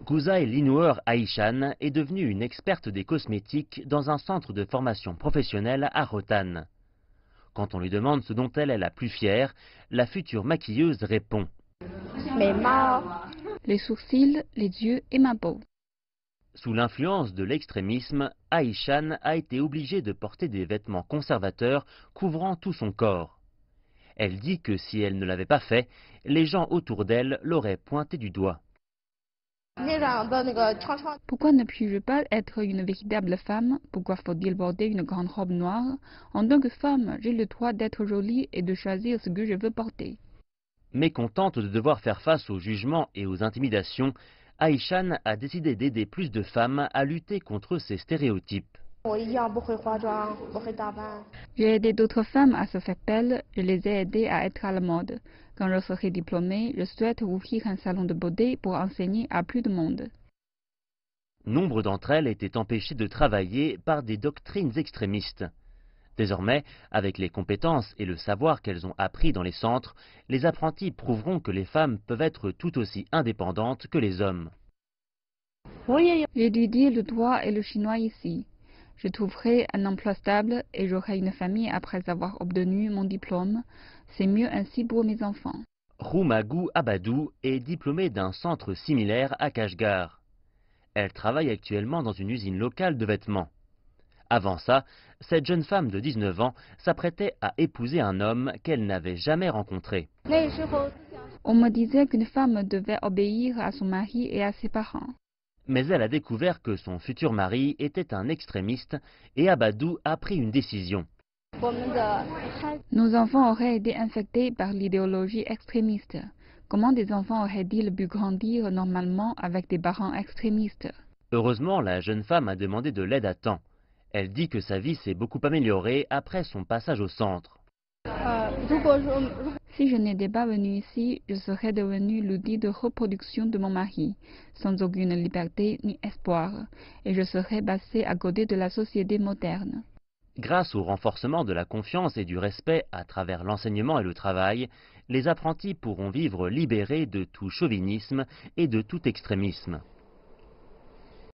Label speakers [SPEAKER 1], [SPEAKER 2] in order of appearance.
[SPEAKER 1] Guzai Linouer Aishan est devenue une experte des cosmétiques dans un centre de formation professionnelle à Rotan. Quand on lui demande ce dont elle est la plus fière, la future maquilleuse répond
[SPEAKER 2] « Les sourcils, les yeux et ma peau. »
[SPEAKER 1] Sous l'influence de l'extrémisme, Aishan a été obligée de porter des vêtements conservateurs couvrant tout son corps. Elle dit que si elle ne l'avait pas fait, les gens autour d'elle l'auraient pointé du doigt.
[SPEAKER 2] Pourquoi ne puis-je pas être une véritable femme? Pourquoi faut-il porter une grande robe noire? En tant que femme, j'ai le droit d'être jolie et de choisir ce que je veux porter.
[SPEAKER 1] Mécontente de devoir faire face aux jugements et aux intimidations, Aishan a décidé d'aider plus de femmes à lutter contre ces stéréotypes.
[SPEAKER 2] J'ai aidé d'autres femmes à se faire belles, je les ai aidées à être à la mode. Quand je serai diplômée, je souhaite ouvrir un salon de beauté pour enseigner à plus de monde.
[SPEAKER 1] Nombre d'entre elles étaient empêchées de travailler par des doctrines extrémistes. Désormais, avec les compétences et le savoir qu'elles ont appris dans les centres, les apprentis prouveront que les femmes peuvent être tout aussi indépendantes que les hommes.
[SPEAKER 2] J'ai étudié le droit et le chinois ici. Je trouverai un emploi stable et j'aurai une famille après avoir obtenu mon diplôme. C'est mieux ainsi pour mes enfants.
[SPEAKER 1] Roumagu Abadou est diplômée d'un centre similaire à Kashgar. Elle travaille actuellement dans une usine locale de vêtements. Avant ça, cette jeune femme de 19 ans s'apprêtait à épouser un homme qu'elle n'avait jamais rencontré.
[SPEAKER 2] On me disait qu'une femme devait obéir à son mari et à ses parents.
[SPEAKER 1] Mais elle a découvert que son futur mari était un extrémiste et Abadou a pris une décision.
[SPEAKER 2] Nos enfants auraient été infectés par l'idéologie extrémiste. Comment des enfants auraient-ils pu grandir normalement avec des parents extrémistes?
[SPEAKER 1] Heureusement, la jeune femme a demandé de l'aide à temps. Elle dit que sa vie s'est beaucoup améliorée après son passage au centre.
[SPEAKER 2] Si je n'étais pas venue ici, je serais devenue l'outil de reproduction de mon mari, sans aucune liberté ni espoir, et je serais passée à côté de la société moderne.
[SPEAKER 1] Grâce au renforcement de la confiance et du respect à travers l'enseignement et le travail, les apprentis pourront vivre libérés de tout chauvinisme et de tout extrémisme.